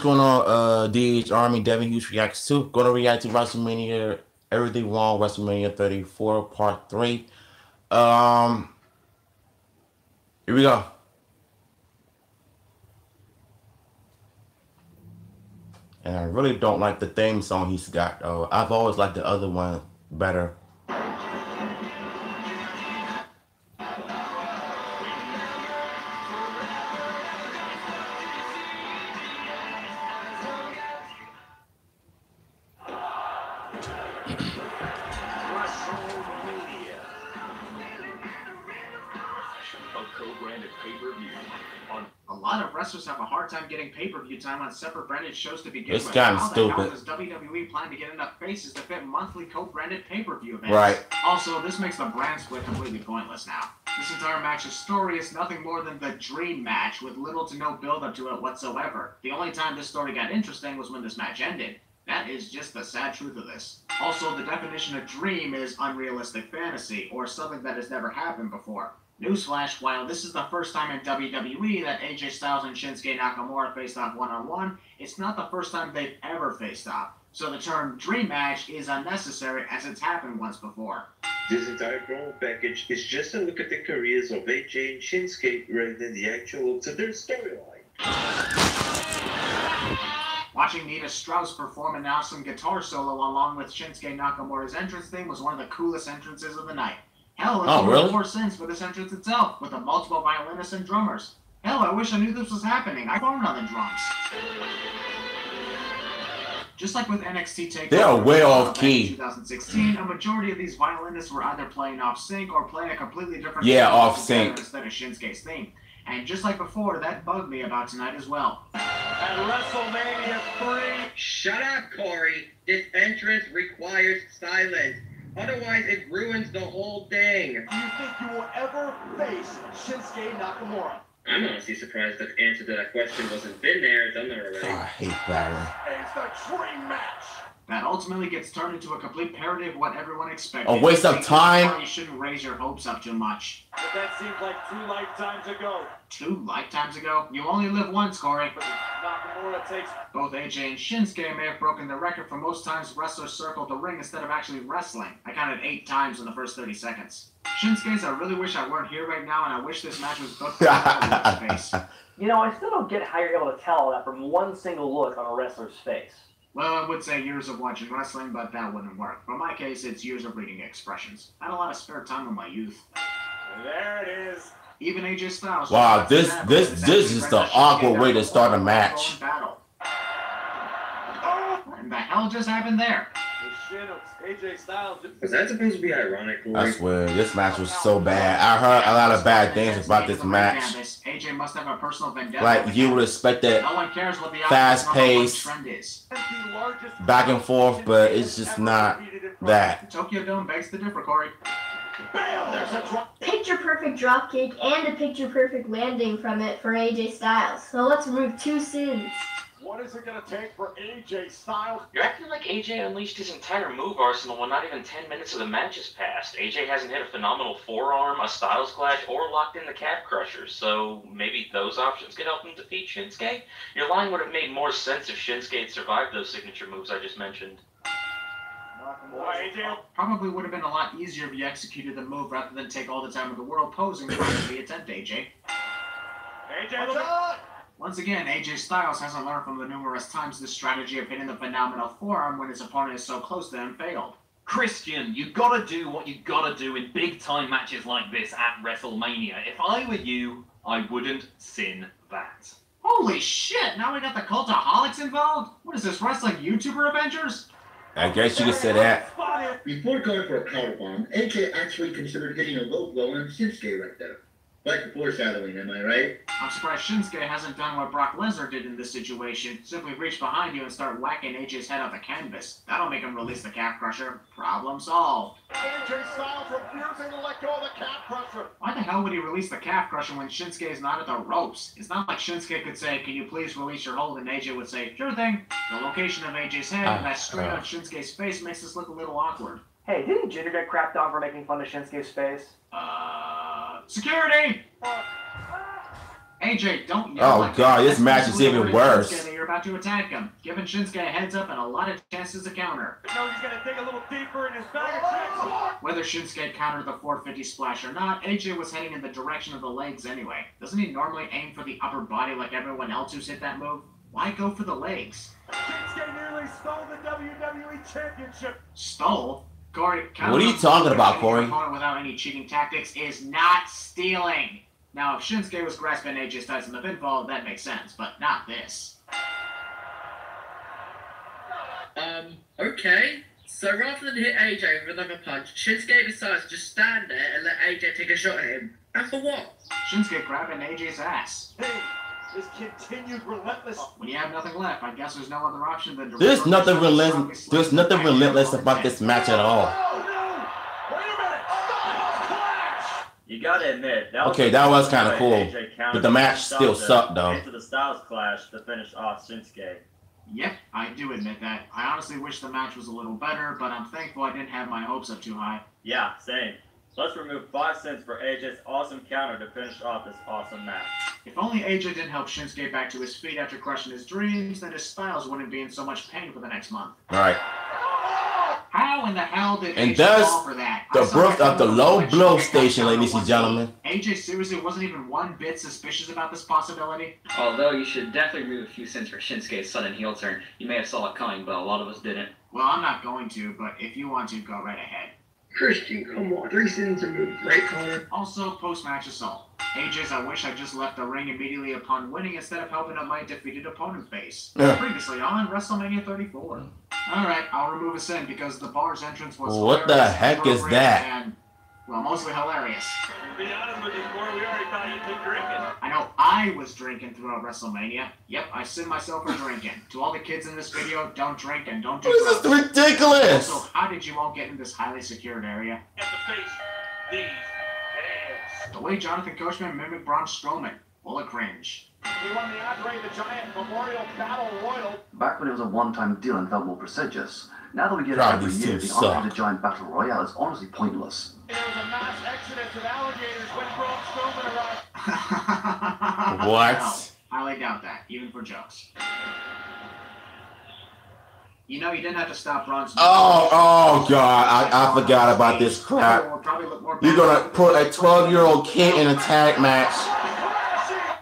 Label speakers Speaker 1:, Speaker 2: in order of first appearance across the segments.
Speaker 1: going on? DH Army Devin Hughes reacts to. Going to react to WrestleMania Everything Wrong WrestleMania 34 Part 3. Um, Here we go. And I really don't like the theme song he's got. I've always liked the other one better.
Speaker 2: Wrestlemania, a co-branded pay-per-view.
Speaker 3: A lot of wrestlers have a hard time getting pay-per-view time on separate branded shows to begin
Speaker 1: It's
Speaker 3: with.
Speaker 1: kind of
Speaker 3: How the hell
Speaker 1: stupid.
Speaker 3: does WWE plan to get enough faces to fit monthly co-branded pay-per-view events?
Speaker 1: Right.
Speaker 3: Also, this makes the brand split completely pointless now. This entire match's story is nothing more than the dream match with little to no build-up to it whatsoever. The only time this story got interesting was when this match ended. That is just the sad truth of this. Also, the definition of dream is unrealistic fantasy, or something that has never happened before. Newsflash, while this is the first time in WWE that AJ Styles and Shinsuke Nakamura faced off one-on-one, it's not the first time they've ever faced off. So the term dream match is unnecessary as it's happened once before.
Speaker 4: This entire promo package is just a look at the careers of AJ and Shinsuke rather than the actual looks of their storyline.
Speaker 3: Watching Nita Strauss perform an awesome guitar solo along with Shinsuke Nakamura's entrance theme was one of the coolest entrances of the night. Hell, it's
Speaker 1: really?
Speaker 3: more sense for this entrance itself, with the multiple violinists and drummers. Hell, I wish I knew this was happening. I farmed on the drums. Just like with NXT TakeOver,
Speaker 1: They are way off key.
Speaker 3: In 2016, a majority of these violinists were either playing off sync or playing a completely different
Speaker 1: off sync
Speaker 3: instead of Shinsuke's theme. And just like before, that bugged me about tonight as well.
Speaker 2: At WrestleMania 3...
Speaker 5: Shut up, Corey. This entrance requires silence. Otherwise, it ruins the whole thing.
Speaker 2: Do you think you will ever face Shinsuke Nakamura?
Speaker 5: I'm honestly surprised that the answer to that question wasn't been there, done there already.
Speaker 1: I hate that one.
Speaker 2: It's the dream match.
Speaker 3: That ultimately gets turned into a complete parody of what everyone expected.
Speaker 1: A waste of time.
Speaker 3: You shouldn't raise your hopes up too much.
Speaker 2: But that seems like 2 lifetimes ago.
Speaker 3: 2 lifetimes ago? You only live once, Corey.
Speaker 2: But Nakamura takes...
Speaker 3: Both AJ and Shinsuke may have broken the record for most times wrestlers circled the ring instead of actually wrestling. I counted 8 times in the first 30 seconds. Shinsuke's, I really wish I weren't here right now, and I wish this match was booked for a face.
Speaker 6: You know, I still don't get how you're able to tell that from one single look on a wrestler's face.
Speaker 3: Well, I would say years of watching wrestling, but that wouldn't work. For my case, it's years of reading expressions. I had a lot of spare time in my youth.
Speaker 2: There it is.
Speaker 3: Even AJ Styles.
Speaker 1: Wow, this is the awkward way to start a match.
Speaker 3: And the hell just happened there?
Speaker 2: The shin of AJ Styles.
Speaker 4: Was that supposed to be ironic, Corey?
Speaker 1: I swear, this match was so bad. I heard a lot of bad things about this match.
Speaker 3: AJ must have a personal vendetta.
Speaker 1: Like, you would expect that
Speaker 3: no one cares what the
Speaker 1: fast-paced,
Speaker 3: trend is.
Speaker 1: back and forth, but it's just not that.
Speaker 3: Tokyo Dome begs to differ, Corey.
Speaker 2: Bam! There's a drop.
Speaker 7: Picture-perfect dropkick and a picture-perfect landing from it for AJ Styles. So let's remove 2 sins.
Speaker 2: What is it going to take for AJ Styles?
Speaker 8: You're acting like AJ unleashed his entire move arsenal when not even 10 minutes of the match has passed. AJ hasn't hit a phenomenal forearm, a Styles Clash, or locked in the calf crusher, so maybe those options could help him defeat Shinsuke? Your line would have made more sense if Shinsuke had survived those signature moves I just mentioned.
Speaker 3: Probably would have been a lot easier if you executed the move rather than take all the time in the world posing for the attempt, AJ.
Speaker 2: AJ,
Speaker 3: once again, AJ Styles hasn't learned from the numerous times this strategy of hitting the phenomenal forearm when his opponent is so close to him failed.
Speaker 9: Christian, you gotta do what you gotta do in big-time matches like this at WrestleMania. If I were you, I wouldn't sin that.
Speaker 3: Holy shit, now we got the Cultaholics involved? What is this, wrestling YouTuber Avengers?
Speaker 1: I guess you could say that.
Speaker 10: Before going for a powerbomb, AJ actually considered hitting a low blow on Shinsuke right there. Like foreshadowing, am I right?
Speaker 3: I'm surprised Shinsuke hasn't done what Brock Lesnar did in this situation. Simply reach behind you and start whacking AJ's head off the canvas. That'll make him release the calf crusher. Problem solved.
Speaker 2: AJ Styles refusing to let go of the calf crusher.
Speaker 3: Why the hell would he release the calf crusher when Shinsuke is not at the ropes? It's not like Shinsuke could say, "Can you please release your hold?" and AJ would say, "Sure thing." The location of AJ's head and that straight on Shinsuke's face makes this look a little awkward.
Speaker 6: Hey, didn't Jinder get crapped on for making fun of Shinsuke's face?
Speaker 3: Security! AJ, don't yell.
Speaker 1: Oh
Speaker 3: like
Speaker 1: god,
Speaker 3: that.
Speaker 1: this match is even worse.
Speaker 3: Shinsuke that you're about to attack him, giving Shinsuke a heads up and a lot of chances to counter.
Speaker 2: No, he's gonna dig a little deeper in his bag of tricks.
Speaker 3: Whether Shinsuke countered the 450 splash or not, AJ was heading in the direction of the legs anyway. Doesn't he normally aim for the upper body like everyone else who's hit that move? Why go for the legs?
Speaker 2: Shinsuke nearly stole the WWE Championship.
Speaker 3: Stole? Corey,
Speaker 1: What are you talking about, Corey?
Speaker 3: Opponent without any cheating tactics is not stealing. Now, if Shinsuke was grasping AJ's tights in the pinfall, that makes sense, but not this.
Speaker 5: Okay. So rather than hit AJ with another punch, Shinsuke decides to just stand there and let AJ take a shot at him. And for what?
Speaker 3: Shinsuke grabbing AJ's ass.
Speaker 2: Hey, this continued relentless.
Speaker 3: When you have nothing left, I guess there's no other option than to...
Speaker 1: There's nothing relentless about this match at all.
Speaker 2: Oh, no! Wait a minute! Stop! Clash!
Speaker 11: You gotta admit,
Speaker 1: That was kind of cool, but the match still sucked though.
Speaker 11: Into the Styles Clash to finish off Shinsuke.
Speaker 3: Yep, I do admit that. I honestly wish the match was a little better, but I'm thankful I didn't have my hopes up too high.
Speaker 11: Yeah, same. So let's remove 5 cents for AJ's awesome counter to finish off this awesome match.
Speaker 3: If only AJ didn't help Shinsuke back to his feet after crushing his dreams, then his Styles wouldn't be in so much pain for the next month.
Speaker 1: Alright.
Speaker 3: How in the hell did
Speaker 1: And
Speaker 3: AJ
Speaker 1: thus,
Speaker 3: fall for that?
Speaker 1: the birth of the low blow station, ladies and gentlemen.
Speaker 3: AJ seriously wasn't even one bit suspicious about this possibility?
Speaker 12: Although you should definitely remove a few cents for Shinsuke's sudden heel turn. You may have saw it coming, but a lot of us didn't.
Speaker 3: Well, I'm not going to, but if you want to, go right ahead.
Speaker 5: Christian, come on. 3 cents removed, right, Connor?
Speaker 3: Also, post-match assault. AJ's I wish I just left the ring immediately upon winning instead of helping out my defeated opponent face.
Speaker 1: Yeah.
Speaker 3: Previously on WrestleMania 34. Alright, I'll remove a sin because the bar's entrance was
Speaker 1: What the
Speaker 3: hilarious,
Speaker 1: heck is
Speaker 3: appropriate,
Speaker 1: that?
Speaker 3: And, well, mostly hilarious.
Speaker 2: To be honest with you, Corey, we already thought you'd been drinking.
Speaker 3: I know I was drinking throughout WrestleMania. Yep, I sinned myself for drinking. To all the kids in this video, don't drink and don't do
Speaker 1: This is
Speaker 3: drugs.
Speaker 1: ridiculous!
Speaker 3: Also, how did you all get in this highly secured area?
Speaker 2: Have to face these hands.
Speaker 3: The way Jonathan Coachman mimicked Braun Strowman. Full of cringe.
Speaker 2: He won the Andre the Giant Memorial Battle Royal.
Speaker 13: Back when it was a one-time deal and felt more prestigious. Now that we get it
Speaker 1: God,
Speaker 13: every
Speaker 1: these
Speaker 13: year,
Speaker 1: teams
Speaker 13: the Andre
Speaker 1: suck.
Speaker 13: the Giant Battle Royale is honestly pointless.
Speaker 2: There was a mass exodus of alligators when Braun Strowman arrived.
Speaker 1: What?
Speaker 3: No, highly doubt that, even for jokes. You know, you didn't have to stop Braun Strowman.
Speaker 1: Oh god, I forgot about this crap. You're gonna put a 12-year-old kid in a tag match.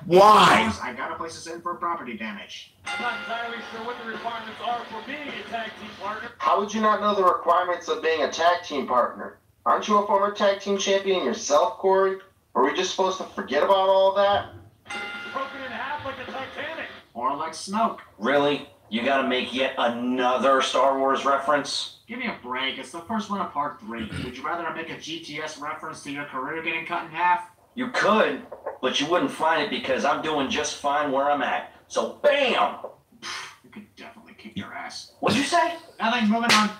Speaker 1: Why?
Speaker 3: I gotta place this in for property damage.
Speaker 2: I'm not entirely sure what the requirements are for being a tag team partner.
Speaker 14: How would you not know the requirements of being a tag team partner? Aren't you a former tag team champion yourself, Corey? Are we just supposed to forget about all of that?
Speaker 2: Broken in half like the Titanic.
Speaker 3: Or like Snoke.
Speaker 15: Really? You gotta make yet another Star Wars reference?
Speaker 3: Give me a break, it's the first one of part 3. Would you rather I make a GTS reference to your career getting cut in half?
Speaker 15: You could, but you wouldn't find it because I'm doing just fine where I'm at. So BAM!
Speaker 3: You could definitely kick your ass.
Speaker 15: What'd you say?
Speaker 3: Nothing, moving on.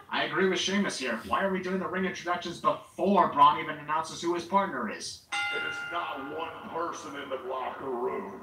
Speaker 3: I agree with Sheamus here. Why are we doing the ring introductions before Braun even announces who his partner is?
Speaker 2: It is not one person in the locker room.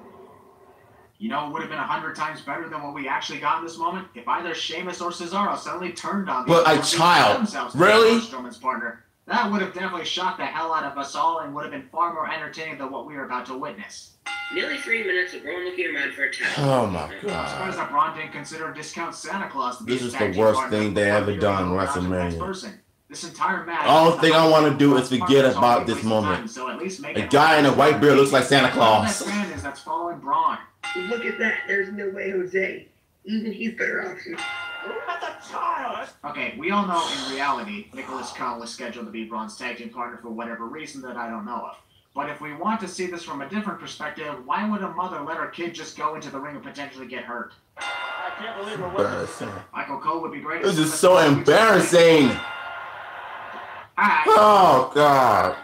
Speaker 3: You know, it would have been 100 times better than what we actually got in this moment if either Sheamus or Cesaro suddenly turned on
Speaker 1: But a child, really?
Speaker 3: Strowman's partner. That would have definitely shocked the hell out of us all and would have been far more entertaining than what we were about to witness.
Speaker 5: Nearly 3 minutes of Braun looking around for a towel.
Speaker 1: Oh my
Speaker 3: I'm surprised
Speaker 1: god.
Speaker 3: that Braun didn't consider Discount Santa Claus to be
Speaker 1: This
Speaker 3: his
Speaker 1: is
Speaker 3: tag
Speaker 1: the
Speaker 3: team
Speaker 1: worst
Speaker 3: partner
Speaker 1: thing they
Speaker 3: before
Speaker 1: ever
Speaker 3: he
Speaker 1: done in
Speaker 3: realized the next
Speaker 1: WrestleMania.
Speaker 3: person. This entire match.
Speaker 1: All thing I want to do is forget about this moment.
Speaker 3: So at least make
Speaker 1: A
Speaker 3: it
Speaker 1: guy in a white beard looks like Santa Claus.
Speaker 3: The fan is that's following Braun.
Speaker 5: Look at that. There's no way Jose. Even he's better off.
Speaker 2: That's a child.
Speaker 3: Okay, we all know in reality, Nicholas Khan was scheduled to be Braun's tag team partner for whatever reason that I don't know of. But if we want to see this from a different perspective, why would a mother let her kid just go into the ring and potentially get hurt?
Speaker 2: I can't believe we're
Speaker 1: Embarrassing.
Speaker 3: Michael Cole would be great.
Speaker 1: This is so embarrassing.
Speaker 3: Alright.
Speaker 1: Oh god.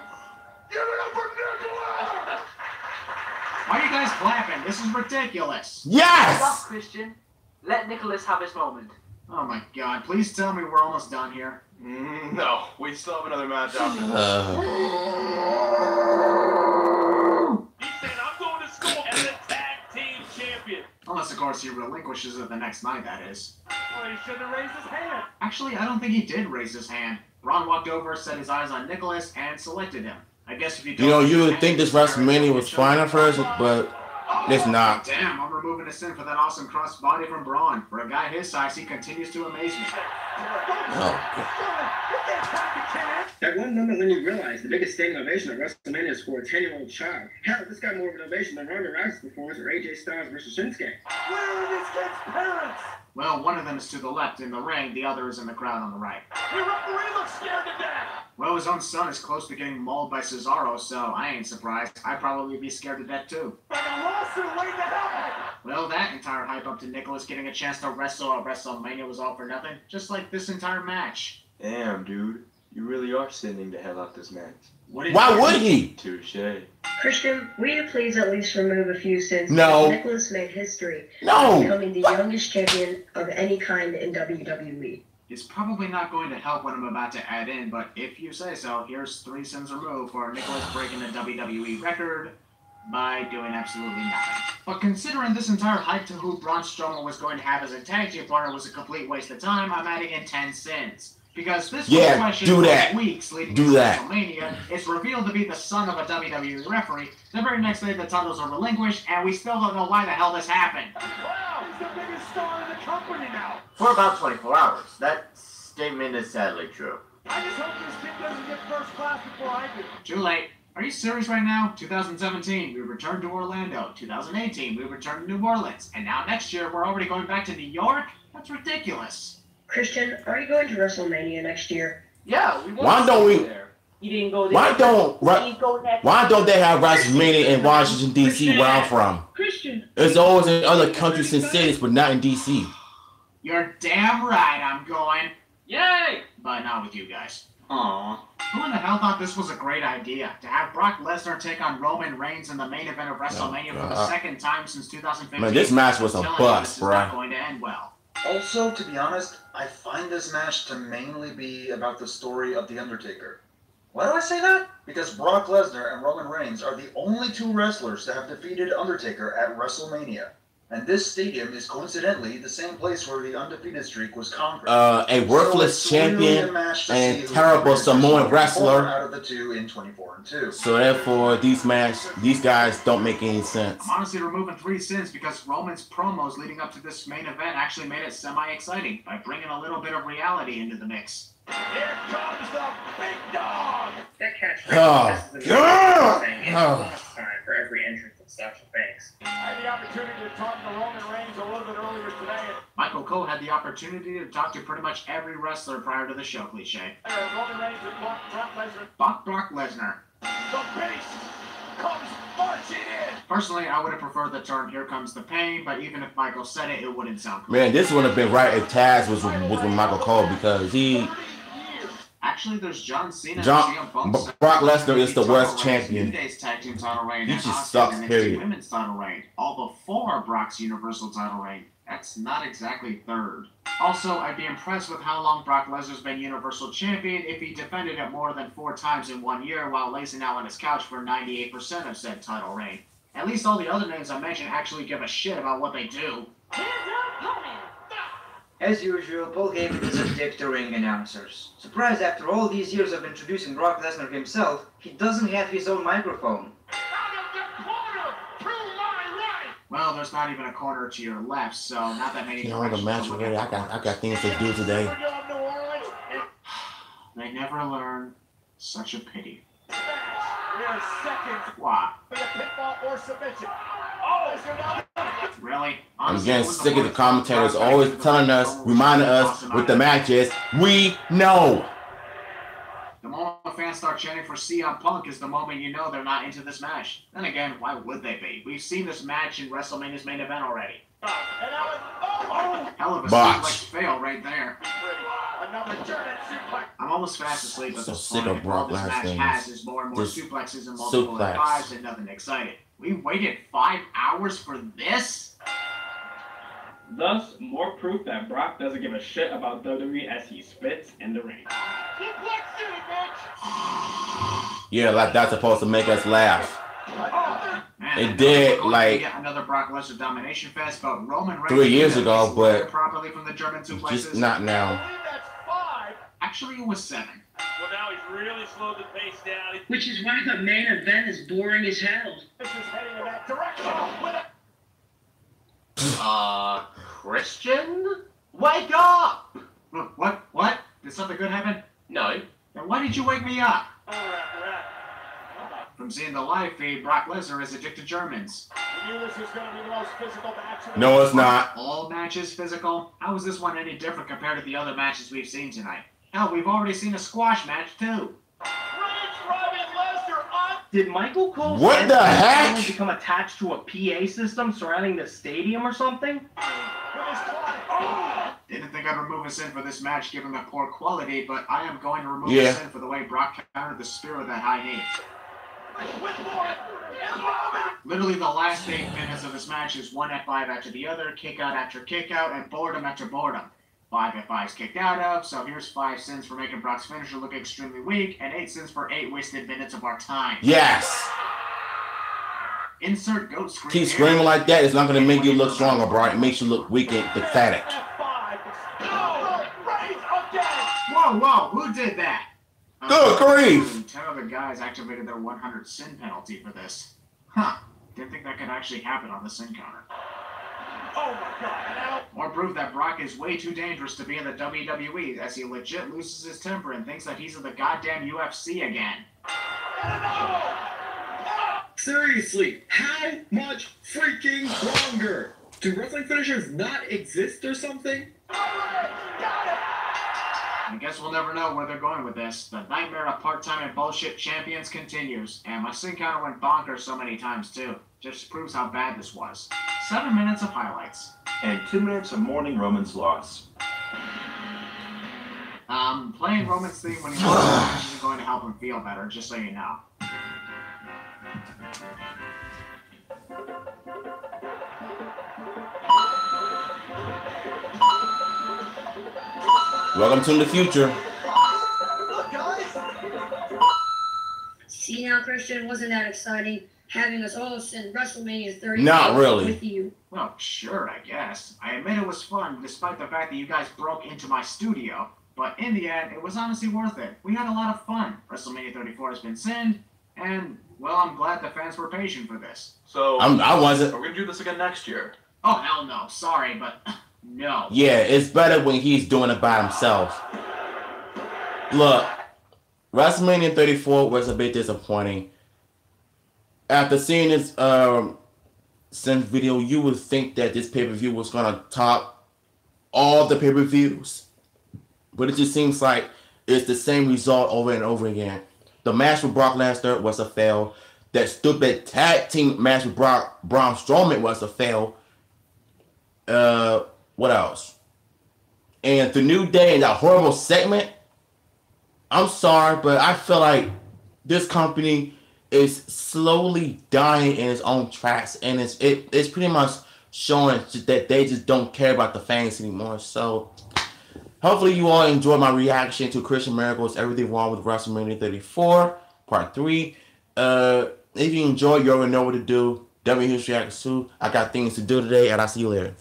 Speaker 2: Give it up for Nicholas!
Speaker 3: Why are you guys clapping? This is ridiculous.
Speaker 1: Yes!
Speaker 6: Stop, Christian. Let Nicholas have his moment.
Speaker 3: Oh my god, please tell me we're almost done here.
Speaker 2: No, we still have another match out. He's saying I'm going to school as a tag team champion.
Speaker 3: Unless, of course, he relinquishes it the next night, that is.
Speaker 2: Well, he shouldn't have raised his hand.
Speaker 3: Actually, I don't think he did raise his hand. Braun walked over, set his eyes on Nicholas, and selected him. I guess if you
Speaker 1: You know, you would think this WrestleMania was fine at first, but it's not.
Speaker 3: Damn, I'm removing a sin for that awesome crossbody from Braun. For a guy his size, he continues to amaze me.
Speaker 5: That one moment when you realize the biggest standing ovation of WrestleMania is for a 10-year-old child. Hell, this got more of an ovation than Ronda Rousey's performance or AJ Styles versus Shinsuke.
Speaker 2: Where are these kids' parents?
Speaker 3: Well, one of them is to the left in the ring, the other is in the crowd on the right.
Speaker 2: The referee looks scared to death.
Speaker 3: Well, his own son is close to getting mauled by Cesaro, so I ain't surprised. I'd probably be scared to death too.
Speaker 2: And a lawsuit waiting to happen.
Speaker 3: Well, that entire hype up to Nicholas getting a chance to wrestle at WrestleMania was all for nothing, just like this entire match.
Speaker 16: Damn, dude. You really are sending the hell out this match.
Speaker 1: Why would he?
Speaker 16: Touche.
Speaker 17: Christian, will you please at least remove a few sins?
Speaker 1: No.
Speaker 17: Nicholas made history.
Speaker 1: No.
Speaker 17: Becoming the youngest champion of any kind in WWE.
Speaker 3: It's probably not going to help what I'm about to add in, but if you say so, here's 3 sins removed for Nicholas breaking the WWE record by doing absolutely nothing. But considering this entire hype to who Braun Strowman was going to have as a tag team partner was a complete waste of time, I'm adding in 10 sins. Because this was a question for weeks leading to WrestleMania. It's revealed to be the son of a WWE referee. The very next day, the titles are relinquished, and we still don't know why the hell this happened.
Speaker 2: Wow, he's the biggest star in the company now.
Speaker 18: For about 24 hours. That statement is sadly true.
Speaker 2: I just hope this kid doesn't get first class before I do.
Speaker 3: Too late. Are you serious right now? 2017, we returned to Orlando. 2018, we returned to New Orleans. And now next year, we're already going back to New York? That's ridiculous.
Speaker 17: Christian, are you going to WrestleMania next year?
Speaker 12: Yeah, we want
Speaker 1: Why don't we?
Speaker 12: You didn't go there.
Speaker 1: Why don't they have WrestleMania in Washington D.C. where I'm from?
Speaker 2: Christian.
Speaker 1: It's always in other countries and cities, but not in D.C.
Speaker 3: You're damn right I'm going.
Speaker 12: Yay!
Speaker 3: But not with you guys.
Speaker 12: Aww.
Speaker 3: Who in the hell thought this was a great idea? To have Brock Lesnar take on Roman Reigns in the main event of WrestleMania for the second time since 2015?
Speaker 1: Man, this match was a bust, bro.
Speaker 3: Not going to end well.
Speaker 19: Also, to be honest, I find this match to mainly be about the story of The Undertaker. Why do I say that? Because Brock Lesnar and Roman Reigns are the only 2 wrestlers to have defeated Undertaker at WrestleMania. And this stadium is coincidentally the same place where the undefeated streak was conquered.
Speaker 1: A worthless champion and terrible Samoan wrestler.
Speaker 19: Out of the 2 in 24 and 2.
Speaker 1: So therefore, these guys don't make any sense.
Speaker 3: I'm honestly removing 3 sins because Roman's promos leading up to this main event actually made it semi-exciting by bringing a little bit of reality into the mix.
Speaker 2: Here comes the big dog.
Speaker 5: That catchphrase is time for every entrance of Sasha Banks.
Speaker 2: I had the opportunity to talk to Roman Reigns a little bit earlier today.
Speaker 3: Michael Cole had the opportunity to talk to pretty much every wrestler prior to the show, cliche.
Speaker 2: Roman Reigns and Brock Lesnar.
Speaker 3: Brock Lesnar.
Speaker 2: The beast comes marching in.
Speaker 3: Personally, I would have preferred the term "Here Comes the Pain," but even if Michael said it, it wouldn't sound cool.
Speaker 1: Man, this would have been right if Taz was with Michael Cole because he.
Speaker 3: Actually, there's John Cena and CM Punk.
Speaker 1: Brock Lesnar is the worst champion.
Speaker 3: Today's tag team title reign.
Speaker 1: He just sucks, period.
Speaker 3: Women's title reign. All before Brock's Universal title reign. That's not exactly third. Also, I'd be impressed with how long Brock Lesnar's been Universal Champion if he defended it more than 4 times in 1 year while lazing out on his couch for 98% of said title reign. At least all the other names I mentioned actually give a shit about what they do.
Speaker 20: As usual, Paul Heyman is a dick to ring announcers. Surprised after all these years of introducing Brock Lesnar himself, he doesn't have his own microphone.
Speaker 3: Well, there's not even a corner to your left, so not that many.
Speaker 1: You know, the match already. I got things to do today.
Speaker 3: They never learn. Such a pity.
Speaker 2: We're second.
Speaker 3: Why?
Speaker 2: For the pinfall or submission.
Speaker 3: Really?
Speaker 1: I'm getting sick of the commentators always telling us, reminding us with the matches. We know.
Speaker 3: The moment fans start chanting for CM Punk is the moment you know they're not into this match. Then again, why would they be? We've seen this match in WrestleMania's main event already. Hell of a suplex fail right there. I'm almost fast asleep at this point. All this match has is more and more suplexes and multiple F5s and nothing exciting. We waited 5 hours for this?
Speaker 21: Thus, more proof that Brock doesn't give a shit about WWE as he spits in the ring.
Speaker 1: Yeah, like that's supposed to make us laugh.
Speaker 3: Man,
Speaker 1: it did, like
Speaker 3: another Brock Lesnar domination fest, but Roman Reigns
Speaker 1: 3 years ago, but
Speaker 3: properly from the German suplexes.
Speaker 1: Just not now.
Speaker 3: Actually, it was 7.
Speaker 2: Well, now he's really slowed the pace down.
Speaker 5: Which is why the main event is boring as hell.
Speaker 2: This is heading in that direction.
Speaker 3: Christian? Wake up! What? Did something good happen?
Speaker 8: No.
Speaker 3: Then why did you wake me up? From seeing the live feed, Brock Lesnar is addicted to Germans.
Speaker 2: We knew this was going to be the most physical match.
Speaker 1: No, it's not.
Speaker 3: All matches physical? How is this one any different compared to the other matches we've seen tonight? Hell, we've already seen a squash match too.
Speaker 21: Did Michael Cole
Speaker 1: What the heck?
Speaker 21: become attached to a PA system surrounding the stadium or something?
Speaker 3: Didn't think I'd remove a sin for this match given the poor quality, but I am going to remove
Speaker 1: Yeah.
Speaker 3: a sin for the way Brock countered the spear with that high knee. Literally the last 8 minutes of this match is one F5 after the other, kick out after kick out, and boredom after boredom. 5 F5s kicked out of, so here's 5 sins for making Brock's finisher look extremely weak, and 8 sins for 8 wasted minutes of our time.
Speaker 1: Yes.
Speaker 3: Insert goat scream.
Speaker 1: Keep screaming like that. It's not going to make you look stronger, bro. It makes you look weak and pathetic.
Speaker 3: Whoa, who did that?
Speaker 1: Good grief.
Speaker 3: 10 other guys activated their 100 sin penalty for this. Huh. Didn't think that could actually happen on the sin counter.
Speaker 2: Oh my God.
Speaker 3: More proof that Brock is way too dangerous to be in the WWE, as he legit loses his temper and thinks that he's in the goddamn UFC again.
Speaker 5: Seriously, how much freaking longer? Do wrestling finishers not exist or something?
Speaker 3: I guess we'll never know where they're going with this. The nightmare of part-time and bullshit champions continues, and my sin counter went bonkers so many times too. Just proves how bad this was. 7 minutes of highlights.
Speaker 4: And 2 minutes of mourning Roman's loss.
Speaker 3: Playing Roman's theme when he lost isn't going to help him feel better, just so you know.
Speaker 1: Welcome to the future.
Speaker 22: See now, Christian, wasn't that exciting? Having us all send WrestleMania 30
Speaker 1: Not really.
Speaker 22: with you.
Speaker 3: Well, sure, I guess. I admit it was fun, despite the fact that you guys broke into my studio. But in the end, it was honestly worth it. We had a lot of fun. WrestleMania 34 has been sent, and, well, I'm glad the fans were patient for this.
Speaker 4: So,
Speaker 1: I wasn't.
Speaker 4: We're going to do this again next year.
Speaker 3: Oh, hell no. Sorry, but no.
Speaker 1: Yeah, it's better when he's doing it by himself. Look, WrestleMania 34 was a bit disappointing. After seeing this Sense video, you would think that this pay-per-view was going to top all the pay-per-views. But it just seems like it's the same result over and over again. The match with Brock Lesnar was a fail. That stupid tag team match with Braun Strowman was a fail. What else? And the New Day and that horrible segment. I'm sorry, but I feel like this company is slowly dying in its own tracks, and it's pretty much showing that they just don't care about the fans anymore. So hopefully you all enjoyed my reaction to Christian Miracle's Everything Wrong with WrestleMania 34 Part 3. If you enjoyed, you already know what to do. W History Reacts 2. I got things to do today, and I'll see you later.